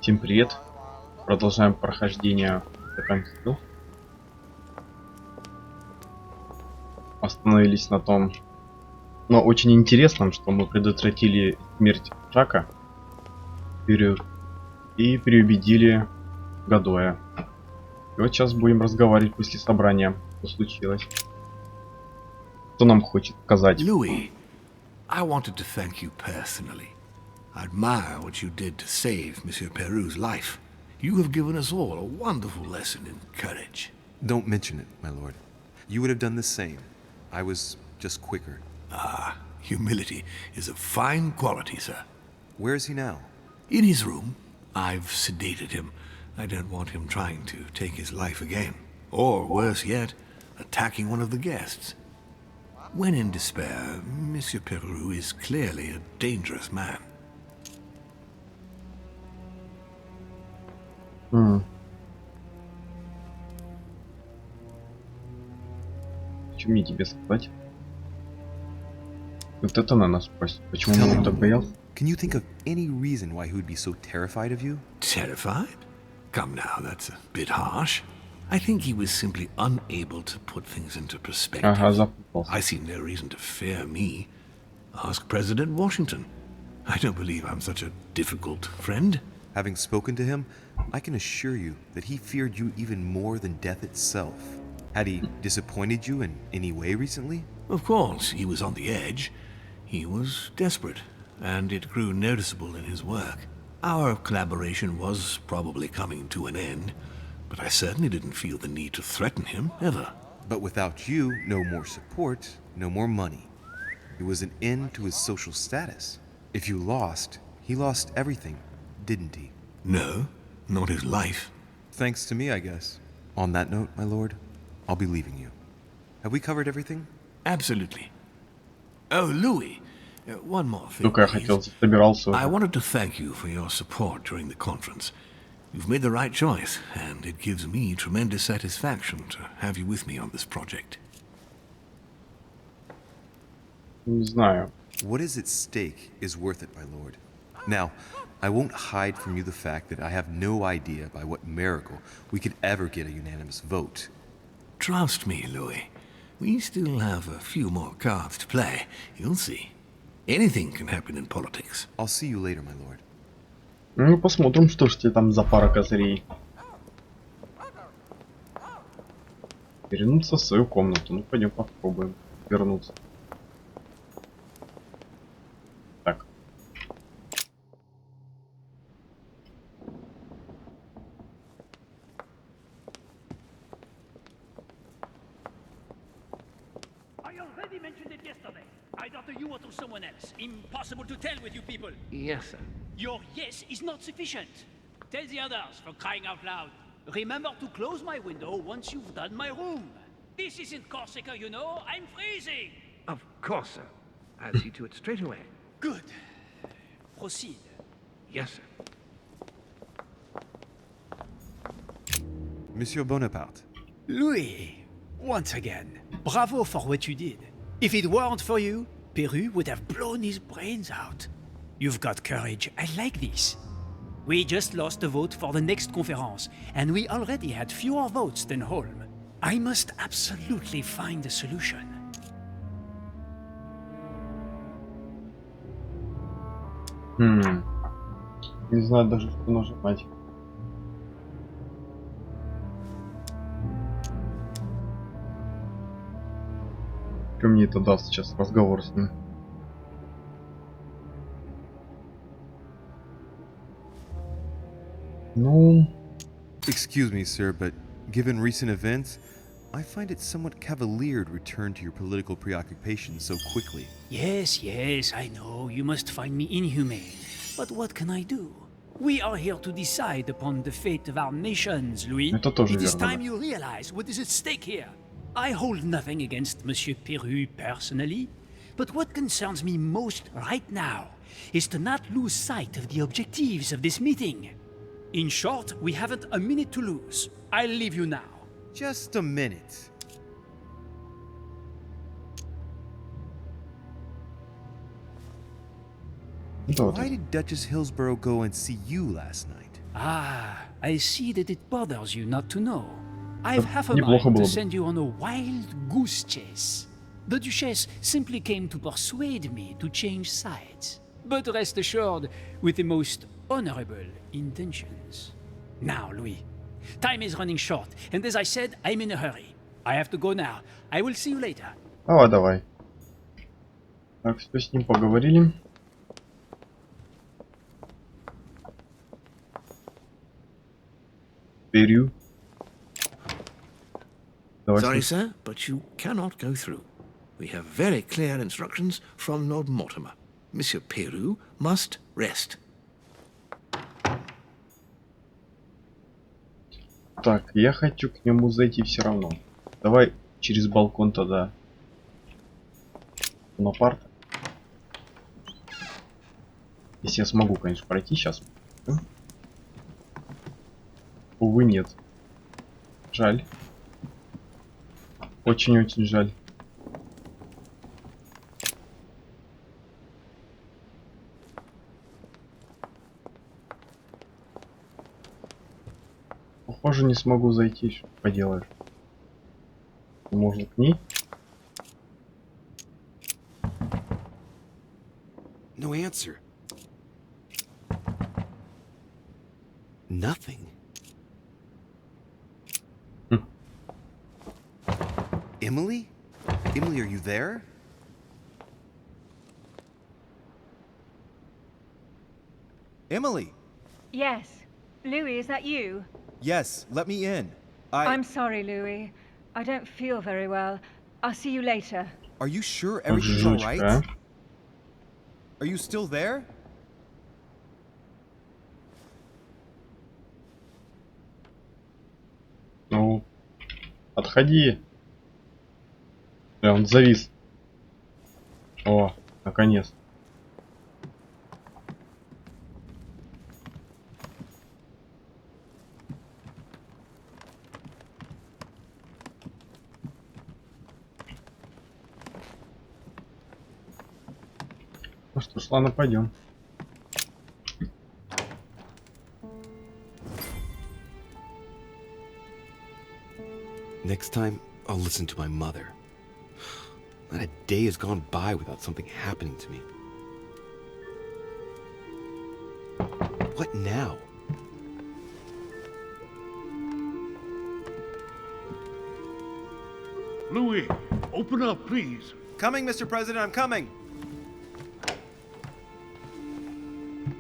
Всем привет! Продолжаем прохождение Детективную. Остановились на том, но очень интересном, что мы предотвратили смерть Жака и переубедили Гадоя. И вот сейчас будем разговаривать после собрания, что случилось. Что нам хочет сказать? Louis, I wanted to thank you personally. I admire what you did to save Monsieur Peru's life. You have given us all a wonderful lesson in courage. Don't mention it, my lord. You would have done the same. I was just quicker. Ah, humility is a fine quality, sir. Where is he now? In his room. I've sedated him. I don't want him trying to take his life again. Or, worse yet, attacking one of the guests. When in despair, Monsieur Peru is clearly a dangerous man. Что мне тебе сказать? Вот это на нас спросит. Почему Tell он me, так боялся? Can you think of any reason why he would be so terrified of you? Terrified? Come now, that's a bit harsh. I think he was simply unable to put things into perspective. Ага, запутался. I see no reason to fear me. Ask President Washington. I don't believe I'm such a difficult friend. Having spoken to him, I can assure you that he feared you even more than death itself. Had he disappointed you in any way recently? Of course, he was on the edge. He was desperate, and it grew noticeable in his work. Our collaboration was probably coming to an end, but I certainly didn't feel the need to threaten him, ever. But without you, no more support, no more money. It was an end to his social status. If you lost, he lost everything, didn't he? No, not his life. Thanks to me, I guess. On that note, my lord, I'll be leaving you. Have we covered everything? Absolutely. Oh, Louis, one more thing, Только я please. хотел, собирался I уже. wanted to thank you for your support during the conference. You've made the right choice, and it gives me tremendous satisfaction to have you with me on this project. Не знаю. What is at stake is worth it, my lord. Now, I won't hide from you the fact that I have no idea by what miracle we could ever get a unanimous vote. Trust me, Louis. We still have a few more cards to play. You'll see. Anything can happen in politics. I'll see you later, my lord. Ну, посмотрим, что ж тебе там за пара козырей. Вернуться в свою комнату. Ну, пойдем попробуем вернуться. Так. I already mentioned it yesterday. Either to you or to someone else. Impossible to tell with you people. Yes, sir. Your yes is not sufficient. Tell the others, for crying out loud. Remember to close my window once you've done my room. This isn't Corsica, you know. I'm freezing. Of course, sir. I'll see to it straight away. Good. Proceed. Yes, sir. Monsieur Bonaparte. Louis, once again, bravo for what you did. If it weren't for you, Peru would have blown his brains out. You've got courage, I like this. We just lost the vote for the next conference, and we already had fewer votes than Holm. I must absolutely find a solution. Не знаю даже, что нажимать. Что мне это даст сейчас разговор с ним? Ну, Excuse me, sir, but given recent events, I find it somewhat cavalier to return to your political preoccupations so quickly. Yes, yes, I know, you must find me inhumane. But what can I do? We are here to decide upon the fate of our nations, Louis. Это тоже It is верно, time да. you realize what is at stake here. I hold nothing against Monsieur Peru personally, but what concerns me most right now is to not lose sight of the objectives of this meeting. In short, we haven't a minute to lose. I'll leave you now. Just a minute. да, вот Why did Duchess Hillsborough go and see you last night? Ah, I see that it bothers you not to know. I've half a Неплохо mind было to бы. send you on a wild goose chase. The Duchess simply came to persuade me to change sides. But rest assured, with the most honorable intentions. Now, Louis, time is running short, and as I said, I'm in a hurry. I have to go now. I will see you later. Давай, давай. Так, все с ним поговорили. Перью. Давай. Sorry, sir, but you cannot go through. We have very clear instructions from Lord Mortimer. Monsieur Peru must rest. Так, я хочу к нему зайти все равно. Давай через балкон тогда. На парт. Если я смогу, конечно, пройти сейчас. Увы, нет. Жаль. Очень-очень жаль. Похоже, не смогу зайти. Что поделаешь? Может, к ней? No answer. Nothing. Emily? Emily, are you there? Emily! Yes. Louis, is that you? Yes, let me in. I'm sorry, Louis. I don't feel very well. I'll see you later. Are you sure everything's all right? Жучка. Are you still there? Ну, отходи. Да, он завис. О, наконец. Ну что ж, ладно, пойдем. Next time, I'll listen to my mother. Not a day has gone by without something happening to me. What now? Louis, open up, please. Coming, Mr. President, I'm coming!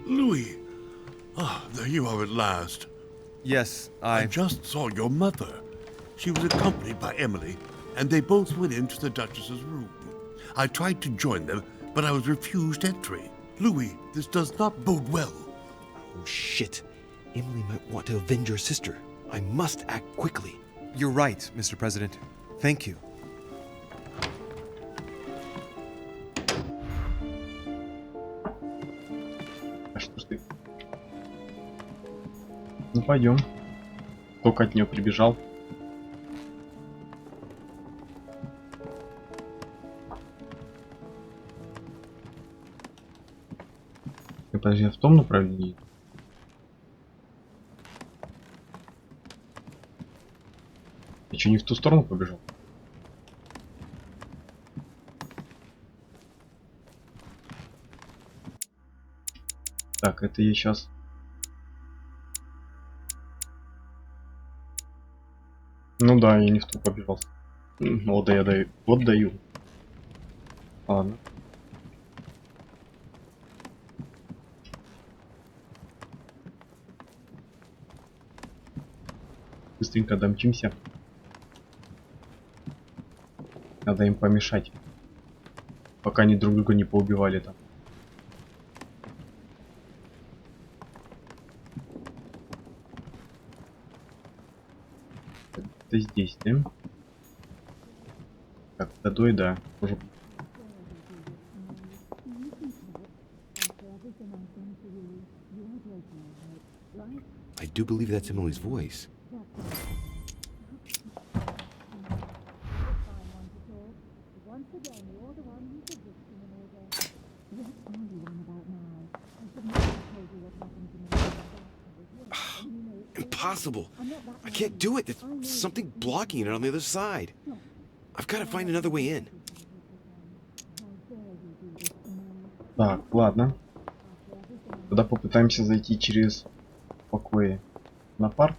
Louis! Ah, there you are at last. Yes, I just saw your mother. She was accompanied by Emily, and they both went into the Duchess's room. I tried to join them, but I was refused entry. Louis, this does not bode well. Oh, shit. Emily might want to avenge her sister. I must act quickly. You're right, Mr. President. Thank you. А что ж ты? Ну пойдем. Только от нее прибежал. Подожди, я в том направлении? Я что, не в ту сторону побежал? Так, это я сейчас... Ну да, я не в ту побежал. Вот да, я даю. Вот даю. Ладно. Быстренько домчимся. Надо им помешать. Пока они друг друга не поубивали там. Это здесь, да? Так, водой, да. Уже... I do believe that's Emily's voice. Impossible. I can't do it. There's something blocking it on the other side. I've got to find another way in. Так, ладно. Тогда попытаемся зайти через покои на парк.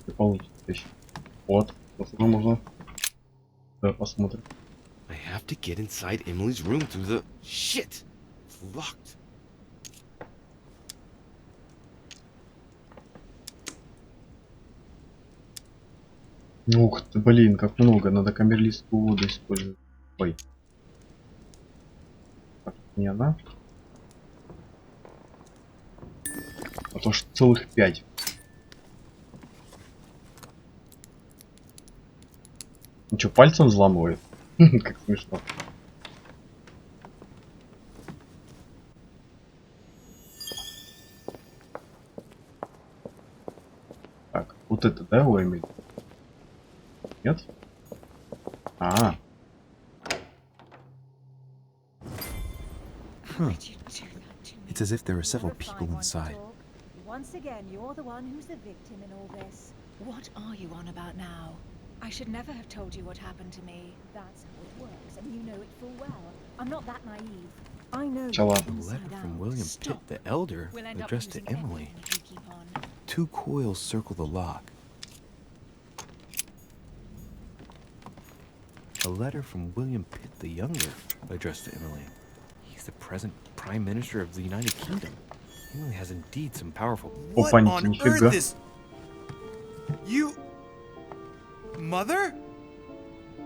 И получится еще. Вот, посмотрим, можно. Давай посмотрим. I have to get inside Emily's room through the... Shit! It's locked. Ух ты, блин, как много. Надо камерлистскую воду использовать. Ой. Так, не она. А то ж целых 5. Ну что, пальцем взламывает? Как смешно. Так, вот это, да, у Эмили? Нет? А. It's as if there are several people inside. Once again, you're the one who's the victim in all this. What are you on about now? I should never have told you what happened to me. That's how it works, and you know it full well. I'm not that naive. I know Чела. A letter from William Pitt the Elder, We'll end up addressed to losing Emily. everything if you keep on. 2 coils circle the lock. A letter from William Pitt the Younger, addressed to Emily. He's the present Prime Minister of the United Kingdom. Emily has indeed some powerful... What on nifига. earth is... You... Mother?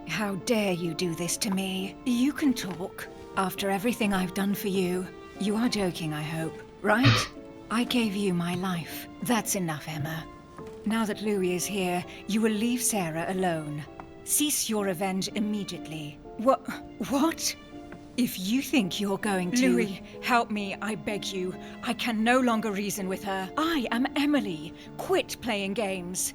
How dare you do this to me? You can talk. After everything I've done for you. You are joking, I hope, right? I gave you my life. That's enough, Emma. Now that Louis is here, you will leave Sarah alone. Cease your revenge immediately. What? If you think you're going to... Louis, help me, I beg you. I can no longer reason with her. I am Emily. Quit playing games.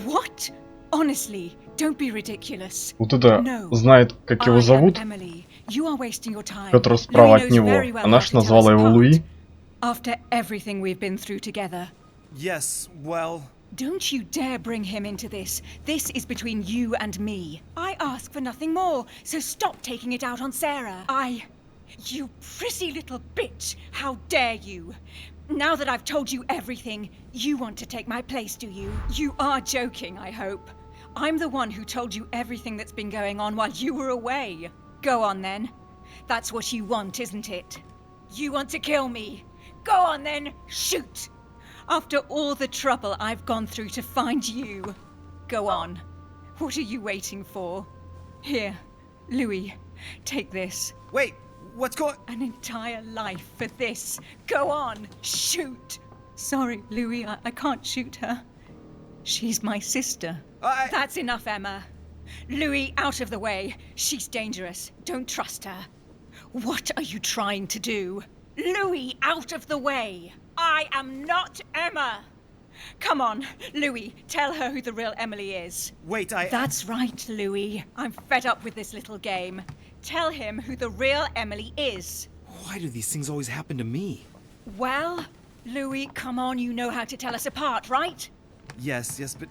What? Honestly, don't be ridiculous. Вот это No. знает, как его I am зовут. Emily. You are wasting your time. Петр справа Louis от knows него. very well Она how ж to tell назвала us его apart. Луи. After everything we've been through together. Yes, well... Don't you dare bring him into this. This is between you and me. I ask for nothing more, so stop taking it out on Sarah. You prissy little bitch! How dare you! Now that I've told you everything, you want to take my place, do you? You are joking, I hope. I'm the one who told you everything that's been going on while you were away. Go on then. That's what you want, isn't it? You want to kill me. Go on then, shoot! After all the trouble I've gone through to find you. Go on. What are you waiting for? Here, Louis, take this. Wait, what's going... An entire life for this. Go on, shoot! Sorry, Louis, I can't shoot her. She's my sister. That's enough, Emma. Louis, out of the way. She's dangerous. Don't trust her. What are you trying to do? Louis, out of the way! I am not Emma! Come on, Louis, tell her who the real Emily is. Wait, That's right, Louis. I'm fed up with this little game. Tell him who the real Emily is. Why do these things always happen to me? Well, Louis, come on, you know how to tell us apart, right? Yes, but...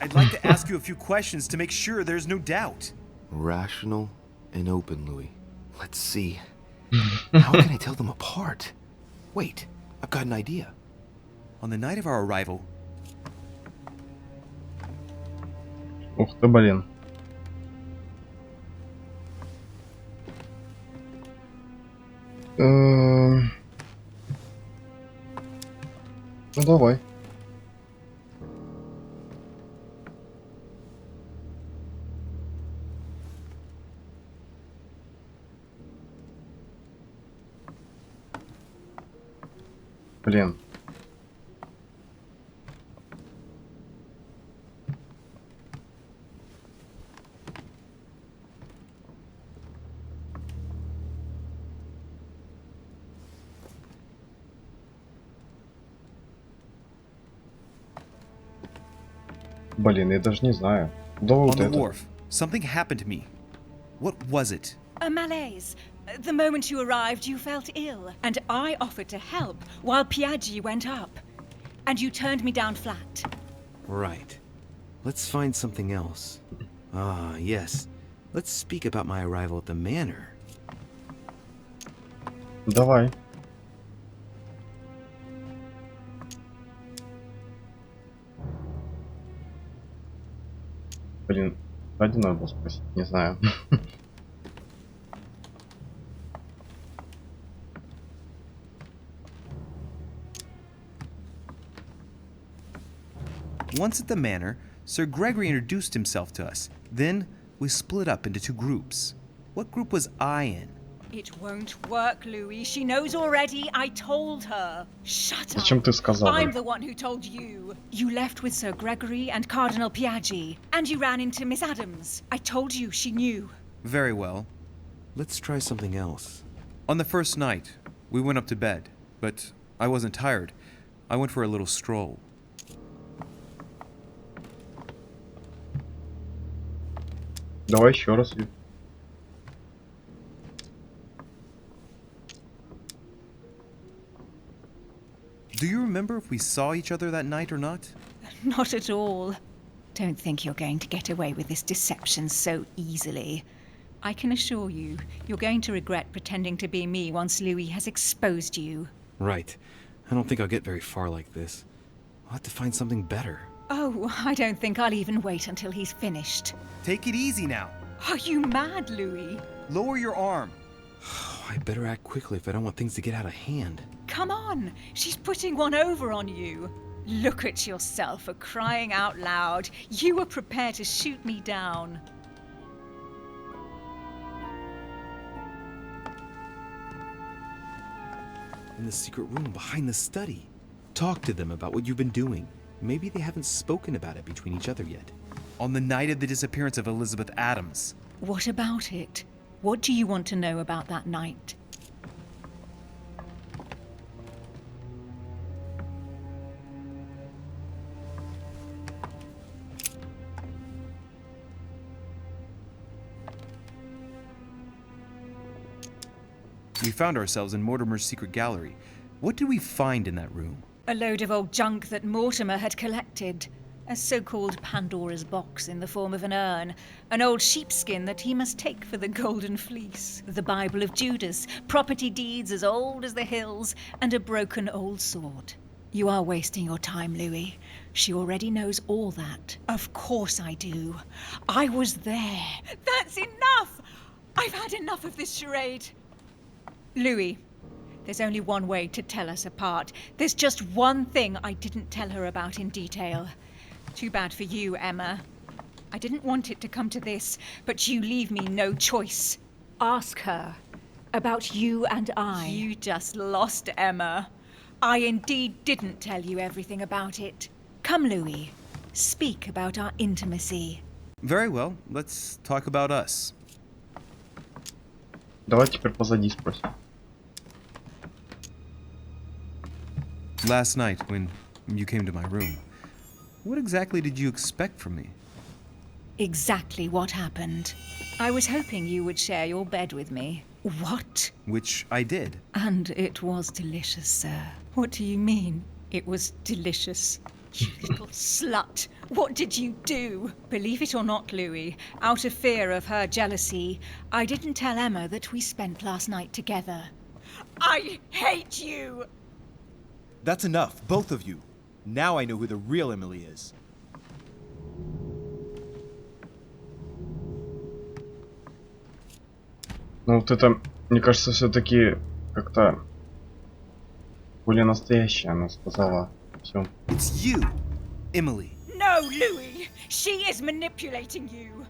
I'd like to ask you a few questions to make sure there's no doubt. Rational and open, Louis. Let's see. How can I tell them apart? Wait, I've got an idea. On the night of our arrival... Ух ты, блин. Ну давай. Блин. Блин, я даже не знаю. Да On вот the это. wharf, something happened to me. What was it? A malaise. The moment you arrived, you felt ill, and I offered to help while Piaggi went up. And you turned me down flat. Right. Let's find something else. Ah, yes. Let's speak about my arrival at the manor. Давай. Блин, один надо было спросить, не знаю. Once at the manor, Sir Gregory introduced himself to us. Then we split up into two groups. What group was I in? It won't work, Louis. She knows already. I told her. Shut up. Зачем ты сказала? I'm the one who told you. You left with Sir Gregory and Cardinal Piaggi, and you ran into Miss Adams. I told you she knew. Very well. Let's try something else. On the first night, we went up to bed, but I wasn't tired. I went for a little stroll. Давай еще раз. Do you remember if we saw each other that night or not? Not at all. Don't think you're going to get away with this deception so easily. I can assure you, you're going to regret pretending to be me once Louis has exposed you. Right. I don't think I'll get very far like this. I'll have to find something better. Oh, I don't think I'll even wait until he's finished. Take it easy now. Are you mad, Louis? Lower your arm. I better act quickly if I don't want things to get out of hand. Come on, she's putting one over on you. Look at yourself for crying out loud. You were prepared to shoot me down. In the secret room behind the study. Talk to them about what you've been doing. Maybe they haven't spoken about it between each other yet. On the night of the disappearance of Elizabeth Adams. What about it? What do you want to know about that night? We found ourselves in Mortimer's secret gallery. What did we find in that room? A load of old junk that Mortimer had collected. A so-called Pandora's box in the form of an urn. An old sheepskin that he must take for the Golden Fleece. The Bible of Judas. Property deeds as old as the hills. And a broken old sword. You are wasting your time, Louis. She already knows all that. Of course I do. I was there. That's enough! I've had enough of this charade. Louis, there's only one way to tell us apart. There's just one thing I didn't tell her about in detail. Too bad for you, Emma. I didn't want it to come to this, but you leave me no choice. Ask her about you and I. You just lost, Emma. I indeed didn't tell you everything about it. Come, Louis. Speak about our intimacy. Very well. Let's talk about us. Давай теперь позади спросим. Last night, when you came to my room, what exactly did you expect from me? Exactly what happened. I was hoping you would share your bed with me. What? Which I did. And it was delicious, sir. What do you mean, it was delicious? You little slut. What did you do? Believe it or not, Louis, out of fear of her jealousy, I didn't tell Emma that we spent last night together. I hate you! That's enough, both of you. Now I know who the real Emily is. Ну вот это, мне кажется, все-таки как-то более настоящее она сказала. Все. It's you, Emily. No, Louis! She is manipulating you!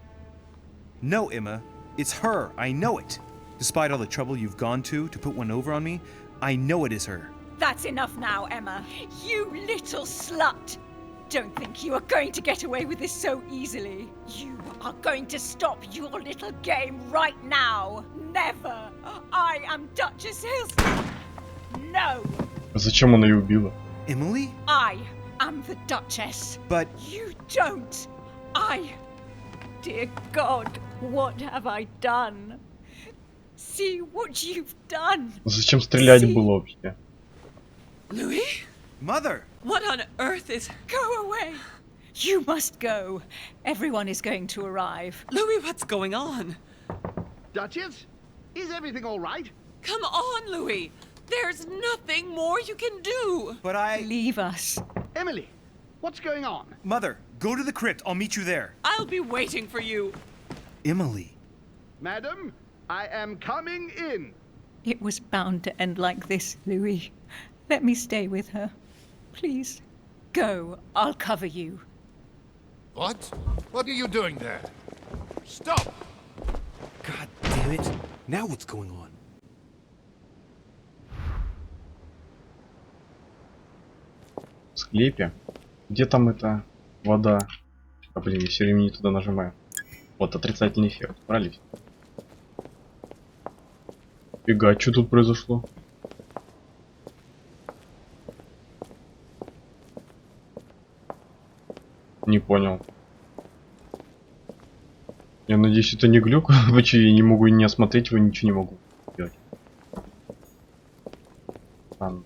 No, Emma. It's her. I know it. Despite all the trouble you've gone to put one over on me, I know it is her. That's enough now, Emma. You little slut! Don't think you are going to get away with this so easily. You are going to stop your little game right now. Never! I am Duchess Hills. No! Зачем она ее убила? Emily? I am the Duchess. But... You don't. Dear God, what have I done? See what you've done. Зачем стрелять было вообще? Louis? Mother! What on earth is... Go away. You must go. Everyone is going to arrive. Louis, what's going on? Duchess, is everything all right? Come on, Louis. There's nothing more you can do. But I... Leave us. Emily, what's going on? Mother, go to the crypt. I'll meet you there. I'll be waiting for you. Emily. Madam, I am coming in. It was bound to end like this, Louis. Let me stay with her. Please. Go. I'll cover you. What? What are you doing there? Stop! God damn it. Now what's going on? В склепе. Где там эта вода? А блин, я все время не туда нажимаю. Вот отрицательный эффект. Брали. Фига, что тут произошло? Не понял. Я надеюсь, это не глюк. Почему я не могу не осмотреть его, ничего не могу делать. Там.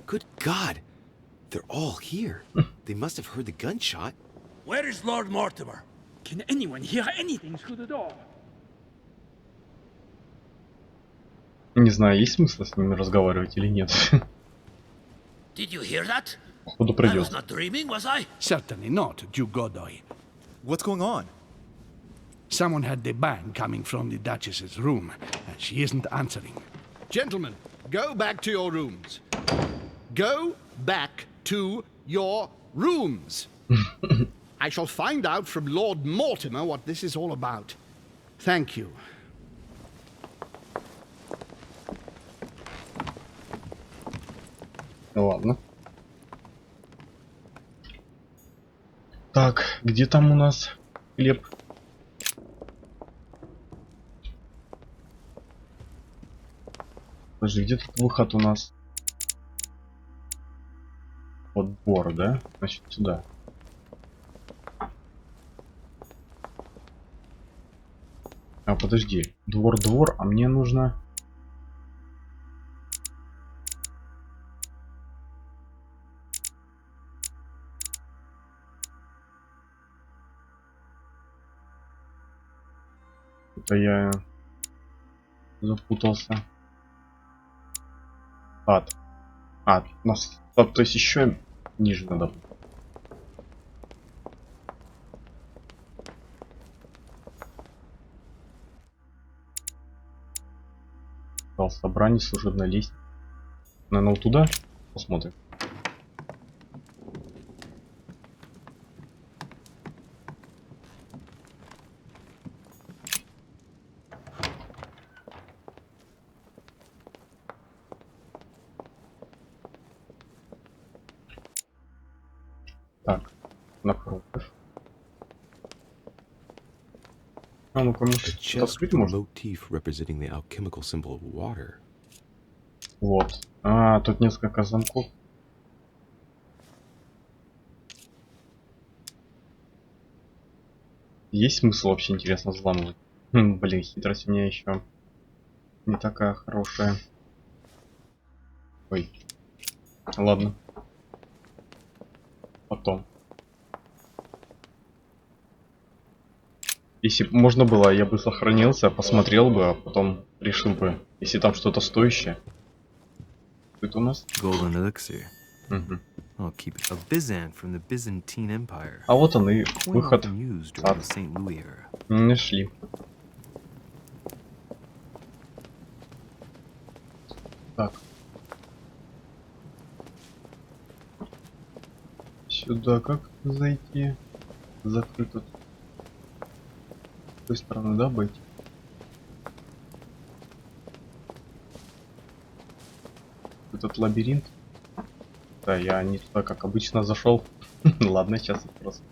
Good God. They're all here. They must have heard the gunshot. Where is Lord Mortimer? Can anyone hear anything through the door? Не знаю, есть смысл с ними разговаривать или нет. Did you hear that? Походу I was придется. not dreaming, was I? Certainly not, Duke Godoy. What's going on? Someone had the bang coming from the Duchess's room, and she isn't answering. Gentlemen, go back to your rooms. Go back to your rooms. I shall find out from Lord Mortimer what this is all about. Thank you. Ладно. Так, где там у нас хлеб? Подожди, где тут выход у нас? Вот двор, да? Значит, сюда. А, подожди. Двор, а мне нужно... Это я запутался. Ад. Нас... То есть еще ниже надо. Зал собраний, служебная лестница. Наверное, вот туда посмотрим. Так, напротив. А ну-ка, A может, chest открыть with a можно? motif representing the alchemical symbol of water. Вот. А, тут несколько замков. Есть смысл вообще, интересно, взламывать? Блин, хитрость у меня еще не такая хорошая. Ой. Ладно. Потом. Если бы можно было, я бы сохранился, посмотрел бы, а потом решил бы, если там что-то стоящее. Это у нас? Golden elixir. Угу. I'll keep it. A Byzant from the Byzantine Empire. А вот он и Coin выход. often used during the St. Louis era. Нашли. Так. Сюда как зайти? Закрыто. С той стороны, да, быть? Этот лабиринт. Да, я не туда, как обычно, зашел. Ладно, сейчас просто.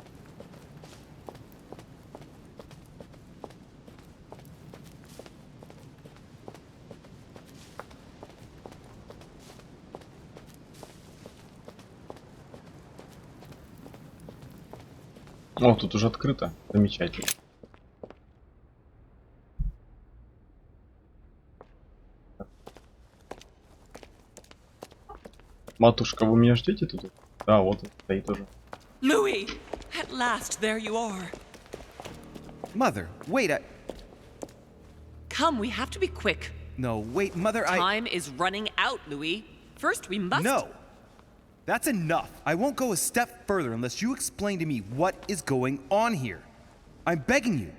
О, тут уже открыто. Замечательно. Матушка, вы меня ждете тут? Да, вот он стоит уже. Louis! At last, there you are. Mother, wait, Come, we have to be quick. No, wait, Mother, Time is running out, Louis. First, we must... No! That's enough. I won't go a step further unless you explain to me what is going on here. I'm begging you.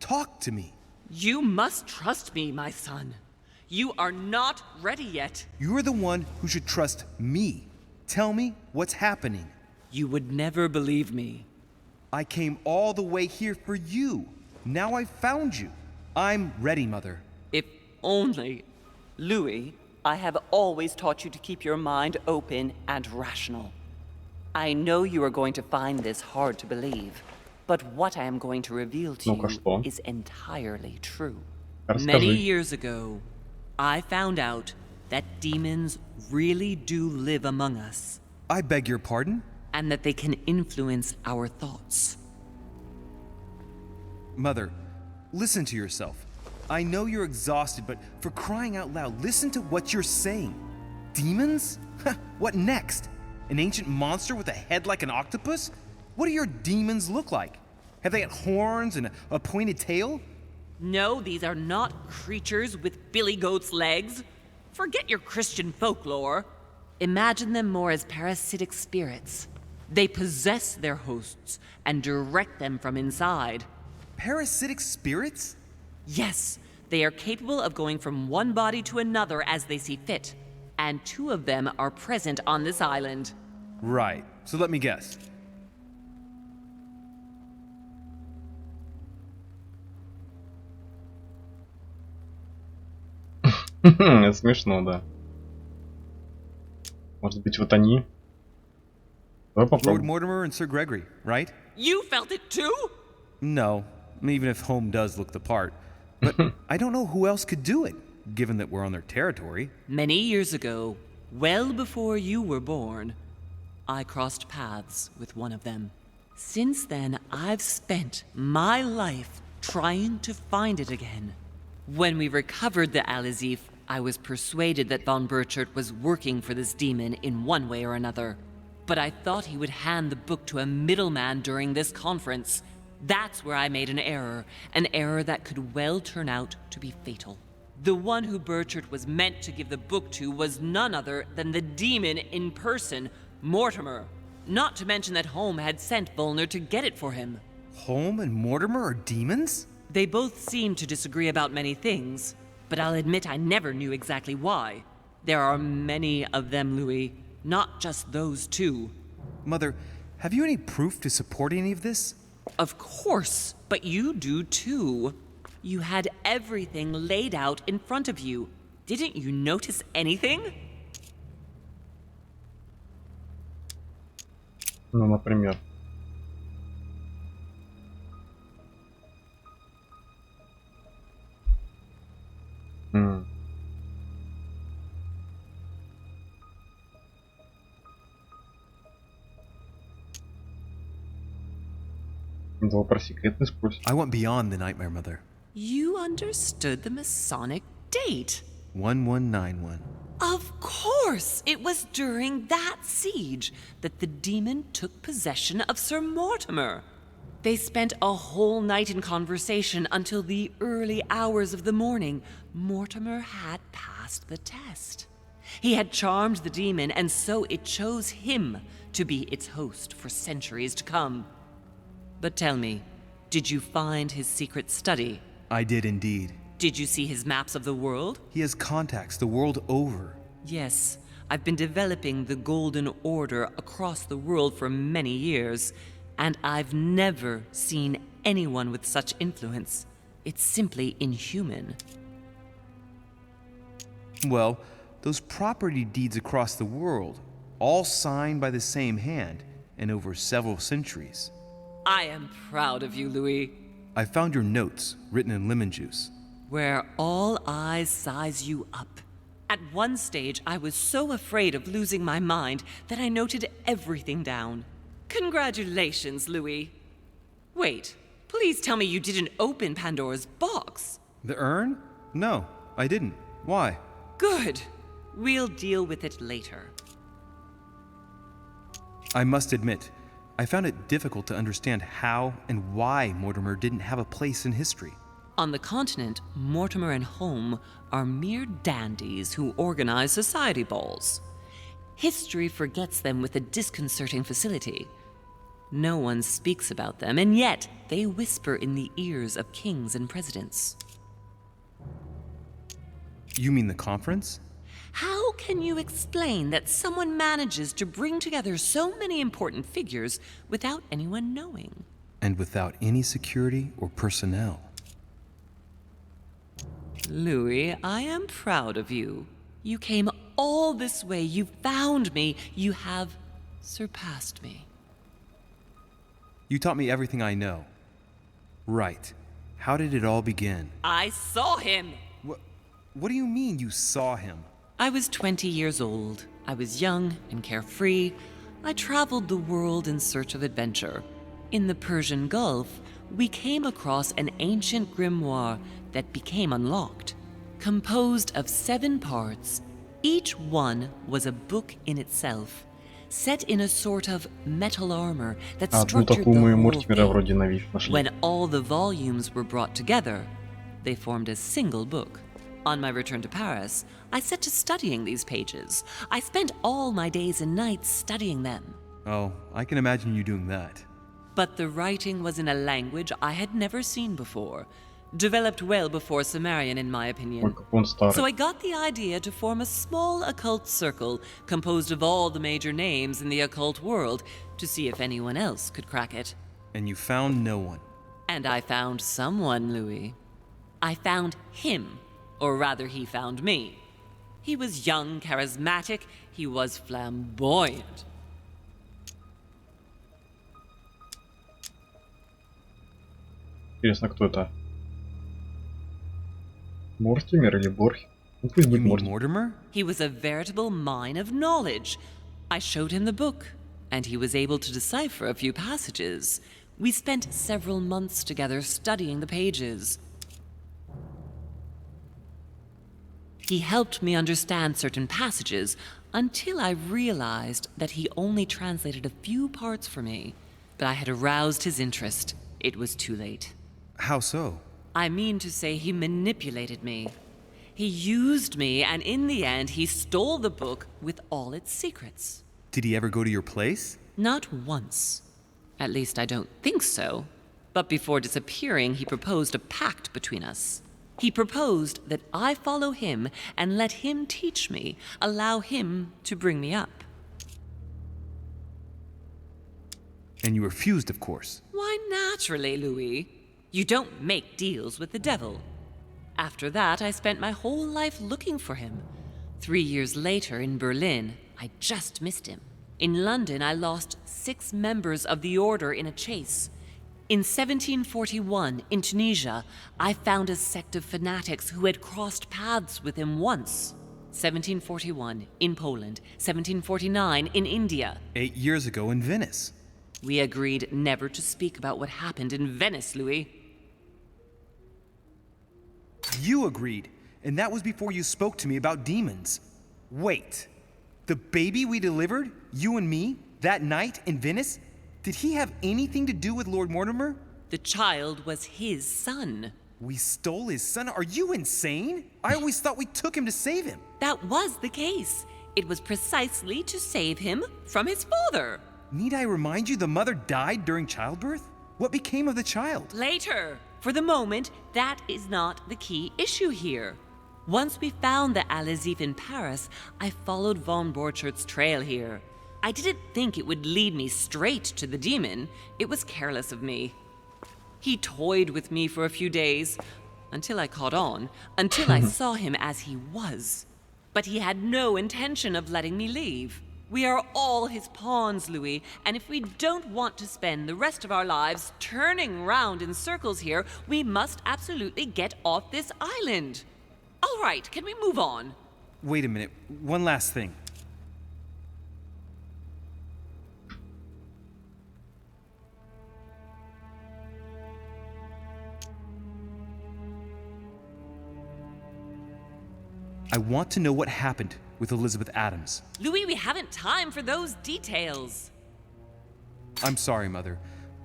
Talk to me. You must trust me, my son. You are not ready yet. You're the one who should trust me. Tell me what's happening. You would never believe me. I came all the way here for you. Now I've found you. I'm ready, Mother. If only... Louis, I have always taught you to keep your mind open and rational. I know you are going to find this hard to believe, but what I am going to reveal to you is entirely true. Many years ago, I found out that demons really do live among us. I beg your pardon? And that they can influence our thoughts. Mother, listen to yourself. I know you're exhausted, but for crying out loud, listen to what you're saying. Demons? What next? An ancient monster with a head like an octopus? What do your demons look like? Have they got horns and a pointed tail? No, these are not creatures with billy goat's legs. Forget your Christian folklore. Imagine them more as parasitic spirits. They possess their hosts and direct them from inside. Parasitic spirits? Yes, they are capable of going from one body to another as they see fit. And 2 of them are present on this island. Right, so let me guess. Это смешно, да. Может быть, вот они? Давай Lord попробуем. Mortimer and Sir Gregory, right? You felt it too? No, even if Home does look the part. But I don't know who else could do it, given that we're on their territory. Many years ago, well before you were born, I crossed paths with one of them. Since then, I've spent my life trying to find it again. When we recovered the Alizif, I was persuaded that von Burchard was working for this demon in one way or another. But I thought he would hand the book to a middleman during this conference. That's where I made an error that could well turn out to be fatal. The one who Burchard was meant to give the book to was none other than the demon in person, Mortimer. Not to mention that Home had sent Volner to get it for him. Home and Mortimer are demons? They both seem to disagree about many things, but I'll admit I never knew exactly why. There are many of them, Louis, not just those 2. Mother, have you any proof to support any of this? Of course, but you do too. You had everything laid out in front of you. Didn't you notice anything? Ну, например. Да, про секретный спросить. I went beyond the nightmare, Mother. You understood the Masonic date. 1191. Of course! It was during that siege that the demon took possession of Sir Mortimer. They spent a whole night in conversation until the early hours of the morning. Mortimer had passed the test. He had charmed the demon, and so it chose him to be its host for centuries to come. But tell me, did you find his secret study? I did indeed. Did you see his maps of the world? He has contacts the world over. Yes, I've been developing the Golden Order across the world for many years, and I've never seen anyone with such influence. It's simply inhuman. Well, those property deeds across the world, all signed by the same hand, and over several centuries. I am proud of you, Louis. I found your notes, written in lemon juice. Where all eyes size you up. At one stage, I was so afraid of losing my mind that I noted everything down. Congratulations, Louis. Wait, please tell me you didn't open Pandora's box. The urn? No, I didn't. Why? Good. We'll deal with it later. I must admit, I found it difficult to understand how and why Mortimer didn't have a place in history. On the continent, Mortimer and Home are mere dandies who organize society balls. History forgets them with a disconcerting facility. No one speaks about them, and yet they whisper in the ears of kings and presidents. You mean the conference? How can you explain that someone manages to bring together so many important figures without anyone knowing? And without any security or personnel. Louis, I am proud of you. You came all this way, you found me, you have surpassed me. You taught me everything I know. Right. How did it all begin? I saw him! What do you mean you saw him? I was 20 years old. I was young and carefree. I traveled the world in search of adventure. In the Persian Gulf, we came across an ancient grimoire that became unlocked. Composed of 7 parts, each one was a book in itself, set in a sort of metal armor that structured the whole thing. When all the volumes were brought together, they formed a single book. On my return to Paris, I set to studying these pages. I spent all my days and nights studying them. Oh, I can imagine you doing that. But the writing was in a language I had never seen before, developed well before Sumerian in my opinion. So I got the idea to form a small occult circle composed of all the major names in the occult world to see if anyone else could crack it. And you found no one. And I found someone, Louis. I found him. Or rather, he found me. He was young, charismatic, he was flamboyant. Интересно, кто это? Мортимер или Борх? Ну, пусть будет Mortimer? He was a veritable mine of knowledge. I showed him the book, and he was able to decipher a few passages. We spent several months together studying the pages. He helped me understand certain passages until I realized that he only translated a few parts for me. But I had aroused his interest. It was too late. How so? I mean to say he manipulated me. He used me, and in the end, he stole the book with all its secrets. Did he ever go to your place? Not once. At least I don't think so. But before disappearing, he proposed a pact between us. He proposed that I follow him and let him teach me, allow him to bring me up. And you refused, of course. Why, naturally, Louis. You don't make deals with the devil. After that, I spent my whole life looking for him. 3 years later, in Berlin, I just missed him. In London, I lost 6 members of the order in a chase. In 1741, in Tunisia, I found a sect of fanatics who had crossed paths with him once. 1741, in Poland. 1749, in India. 8 years ago in Venice. We agreed never to speak about what happened in Venice, Louis. You agreed, and that was before you spoke to me about demons. Wait, the baby we delivered, you and me, that night in Venice? Did he have anything to do with Lord Mortimer? The child was his son. We stole his son? Are you insane? I always thought we took him to save him. That was the case. It was precisely to save him from his father. Need I remind you the mother died during childbirth? What became of the child? Later. For the moment, that is not the key issue here. Once we found the Alazif in Paris, I followed von Borchart's trail here. I didn't think it would lead me straight to the demon. It was careless of me. He toyed with me for a few days, until I caught on, until I saw him as he was. But he had no intention of letting me leave. We are all his pawns, Louis, and if we don't want to spend the rest of our lives turning round in circles here, we must absolutely get off this island. All right, can we move on? Wait a minute, one last thing. I want to know what happened with Elizabeth Adams. Louis, we haven't time for those details. I'm sorry, Mother,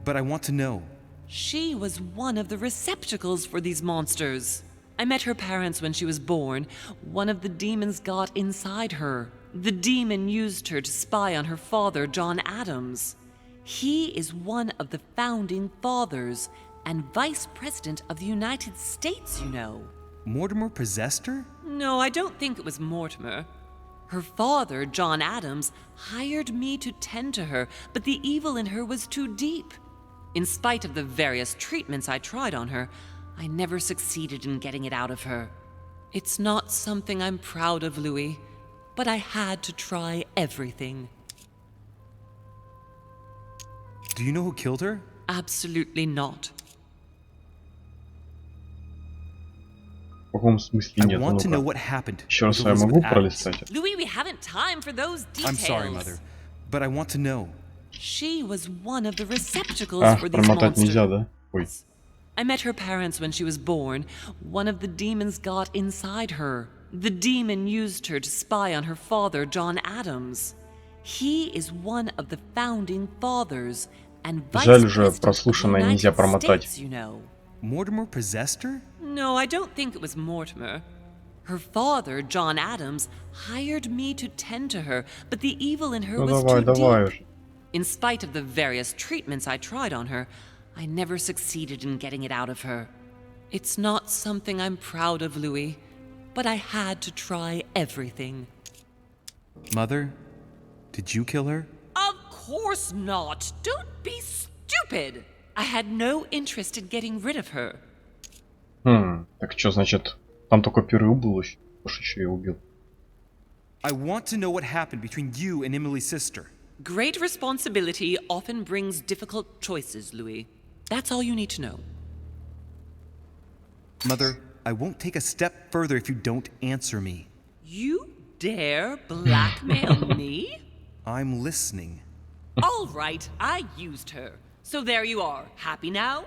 but I want to know. She was one of the receptacles for these monsters. I met her parents when she was born. One of the demons got inside her. The demon used her to spy on her father, John Adams. He is one of the founding fathers and vice president of the United States, you know. Mortimer possessed her? No, I don't think it was Mortimer. Her father, John Adams, hired me to tend to her, but the evil in her was too deep. In spite of the various treatments I tried on her, I never succeeded in getting it out of her. It's not something I'm proud of, Louis, but I had to try everything. Do you know who killed her? Absolutely not. В каком смысле I нет? want to know Ну-ка. what happened Еще раз with я могу Elizabeth Adams. пролистать? Louis, we haven't time for those details. I'm sorry, Mother, but I want to know. She was one of the receptacles А, for these промотать monsters. нельзя, да? Ой. I met her parents when she was born. One of the demons got inside her. The demon used her to spy on her father, John Adams. He is one of the founding fathers and vice Жаль уже, president of the прослушанное нельзя United промотать. States, you know. Mortimer possessed her? No, I don't think it was Mortimer. Her father, John Adams, hired me to tend to her, but the evil in her Ну was давай, too давай deep. уже. In spite of the various treatments I tried on her, I never succeeded in getting it out of her. It's not something I'm proud of, Louis, but I had to try everything. Mother, did you kill her? Of course not! Don't be stupid! I had no interest in getting rid of her. Так что, значит, там только первый был еще? Уж еще и убил. I want to know what happened between you and Emily's sister. Great responsibility often brings difficult choices, Louis. That's all you need to know. Mother, I won't take a step further if you don't answer me. You dare blackmail me? I'm listening. All right, I used her. So there you are. Happy now?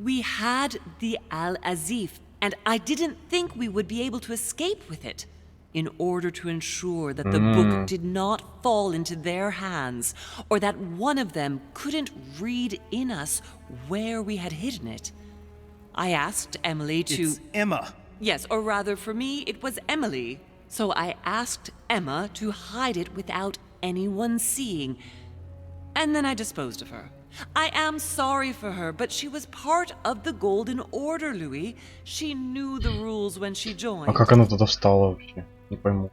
We had the Al-Azif, and I didn't think we would be able to escape with it. In order to ensure that the book did not fall into their hands, or that one of them couldn't read in us where we had hidden it, I asked Emily to... It's Emma. Yes, or rather for me, it was Emily. So I asked Emma to hide it without anyone seeing, and then I disposed of her. I am sorry for her, but she was part of the Golden Order, Louis. She knew the rules when she joined. А как она туда встала вообще? Не пойму.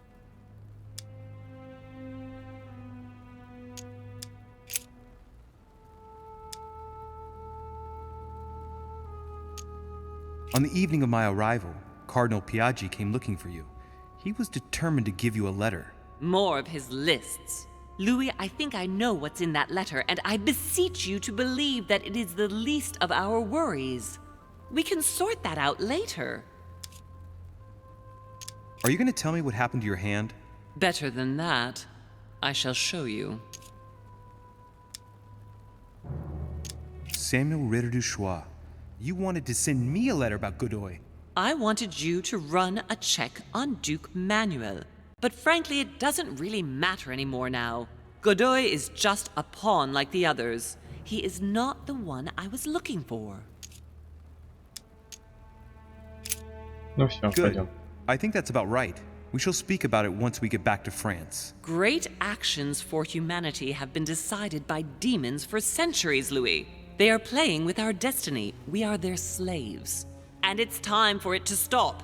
On the evening of my arrival, Cardinal Piaggi came looking for you. He was determined to give you a letter. More of his lists. Louis, I think I know what's in that letter, and I beseech you to believe that it is the least of our worries. We can sort that out later. Are you going to tell me what happened to your hand? Better than that, I shall show you. Samuel Ritter du Choix, you wanted to send me a letter about Godoy. I wanted you to run a check on Duke Manuel. But frankly, it doesn't really matter anymore now. Godoy is just a pawn like the others. He is not the one I was looking for. Ну все, Good. пойдем. I think that's about right. We shall speak about it once we get back to France. Great actions for humanity have been decided by demons for centuries, Louis. They are playing with our destiny. We are their slaves. And it's time for it to stop.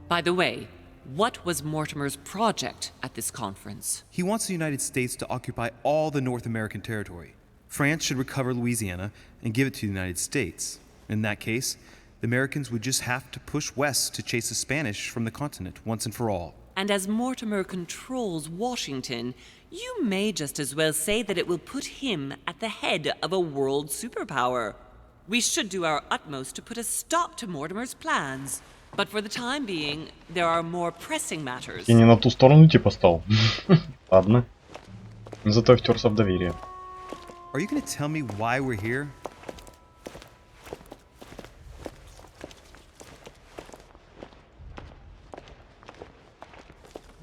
By the way, what was Mortimer's project at this conference? He wants the United States to occupy all the North American territory. France should recover Louisiana and give it to the United States. In that case, the Americans would just have to push west to chase the Spanish from the continent once and for all. And as Mortimer controls Washington, you may just as well say that it will put him at the head of a world superpower. We should do our utmost to put a stop to Mortimer's plans. But for the time being, there are more pressing matters. Я не на ту сторону типа стал. Ладно. Зато я втерся в доверие. Are you going to tell me why we're here?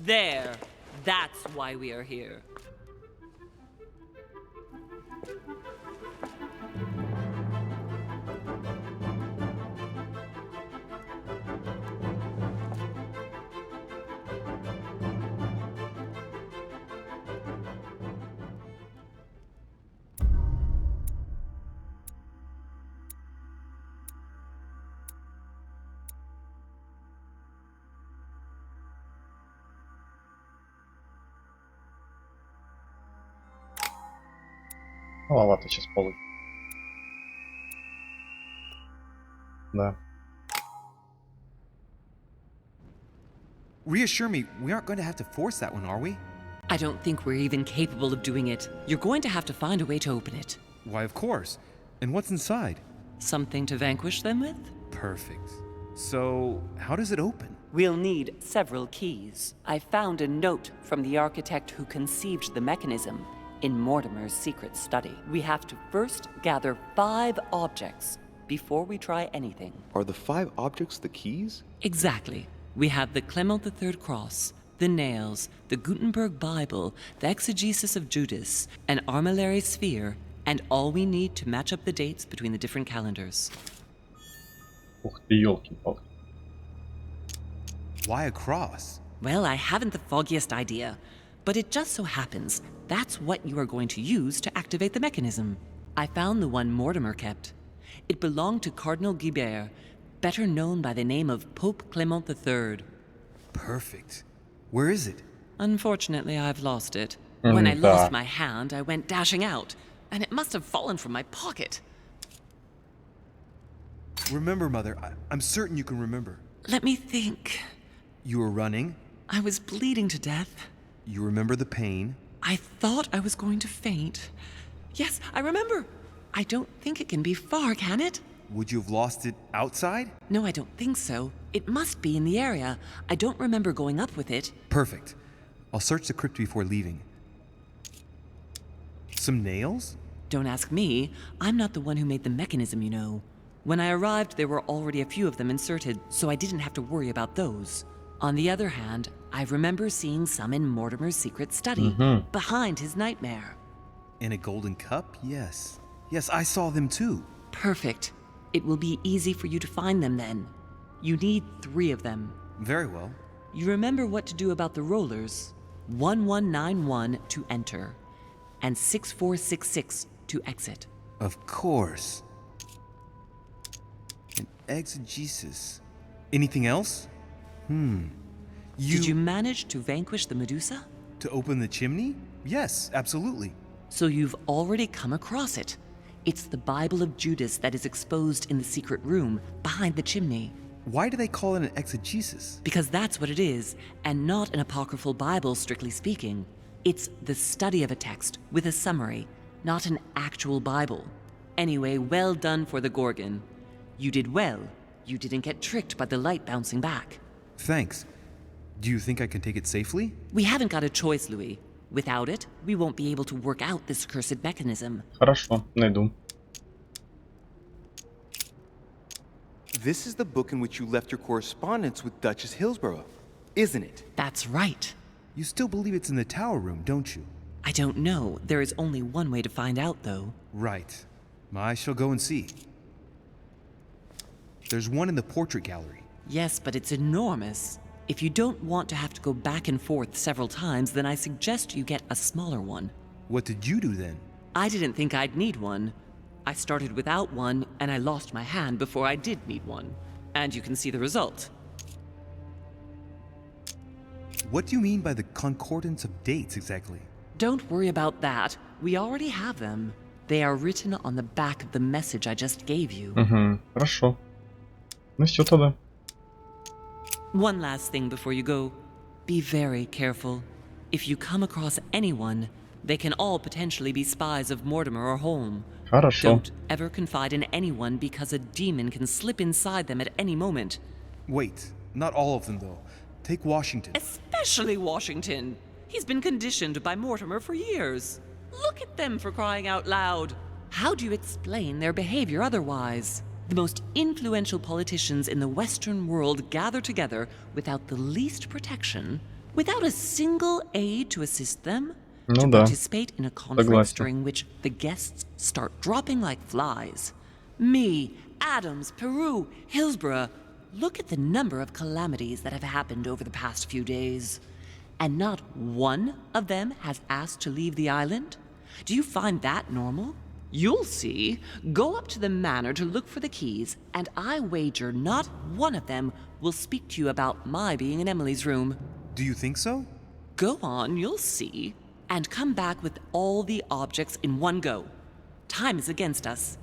There. That's why we are here. Маловато сейчас получится. Да. Reassure me, we aren't going to have to force that one, are we? I don't think we're even capable of doing it. You're going to have to find a way to open it. Why, of course. And what's inside? Something to vanquish them with? Perfect. So, how does it open? We'll need several keys. I found a note from the architect who conceived the mechanism in Mortimer's secret study. We have to first gather 5 objects before we try anything. Are the 5 objects the keys? Exactly. We have the Clement III cross, the nails, the Gutenberg Bible, the exegesis of Judas, an armillary sphere, and all we need to match up the dates between the different calendars. Ух ты, ёлки-палки. Why a cross? Well, I haven't the foggiest idea, but it just so happens that's what you are going to use to activate the mechanism. I found the one Mortimer kept. It belonged to Cardinal Guibert, better known by the name of Pope Clement III. Perfect. Where is it? Unfortunately, I've lost it. When I lost my hand, I went dashing out, and it must have fallen from my pocket. Remember, Mother. I'm certain you can remember. Let me think. You were running. I was bleeding to death. You remember the pain. I thought I was going to faint. Yes, I remember. I don't think it can be far, can it? Would you have lost it outside? No, I don't think so. It must be in the area. I don't remember going up with it. Perfect. I'll search the crypt before leaving. Some nails? Don't ask me. I'm not the one who made the mechanism, you know. When I arrived, there were already a few of them inserted, so I didn't have to worry about those. On the other hand, I remember seeing some in Mortimer's secret study, behind his nightmare. In a golden cup? Yes. Yes, I saw them too. Perfect. It will be easy for you to find them then. You need 3 of them. Very well. You remember what to do about the rollers. 1191 to enter, and 6466 to exit. Of course. An exegesis. Anything else? Did you manage to vanquish the Medusa? To open the chimney? Yes, absolutely. So you've already come across it. It's the Bible of Judas that is exposed in the secret room behind the chimney. Why do they call it an exegesis? Because that's what it is, and not an apocryphal Bible, strictly speaking. It's the study of a text with a summary, not an actual Bible. Anyway, well done for the Gorgon. You did well. You didn't get tricked by the light bouncing back. Thanks. Do you think I can take it safely? We haven't got a choice, Louis. Without it, we won't be able to work out this cursed mechanism. Хорошо, найду. This is the book in which you left your correspondence with Duchess Hillsborough, isn't it? That's right. You still believe it's in the tower room, don't you? I don't know. There is only one way to find out, though. Right. I shall go and see. There's one in the portrait gallery. Yes, but it's enormous. If you don't want to have to go back and forth several times, then I suggest you get a smaller one. What did you do then? I didn't think I'd need one. I started without one, and I lost my hand before I did need one. And you can see the result. What do you mean by the concordance of dates exactly? Don't worry about that. We already have them. They are written on the back of the message I just gave you. Хорошо. Ну всё тогда. One last thing before you go. Be very careful. If you come across anyone, they can all potentially be spies of Mortimer or Holm. Хорошо. Don't ever confide in anyone because a demon can slip inside them at any moment. Wait, not all of them though. Take Washington. Especially Washington. He's been conditioned by Mortimer for years. Look at them, for crying out loud. How do you explain their behavior otherwise? The most influential politicians in the Western world gather together without the least protection without a single aid to assist them, Ну to да, participate in a conference согласен. during which the guests start dropping like flies. Me, Adams, Peru, Hillsborough. Look at the number of calamities that have happened over the past few days. And not one of them has asked to leave the island? Do you find that normal? You'll see. Go up to the manor to look for the keys, and I wager not one of them will speak to you about my being in Emily's room. Do you think so? Go on, you'll see. And come back with all the objects in one go. Time is against us.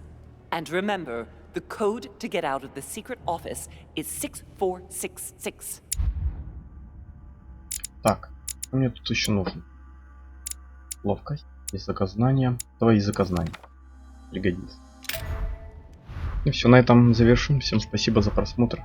And remember, the code to get out of the secret office is 6466. Так, что мне тут еще нужно? Ловкость, языкознание, твои языкознания. Пригодится. И все, на этом завершим. Всем спасибо за просмотр.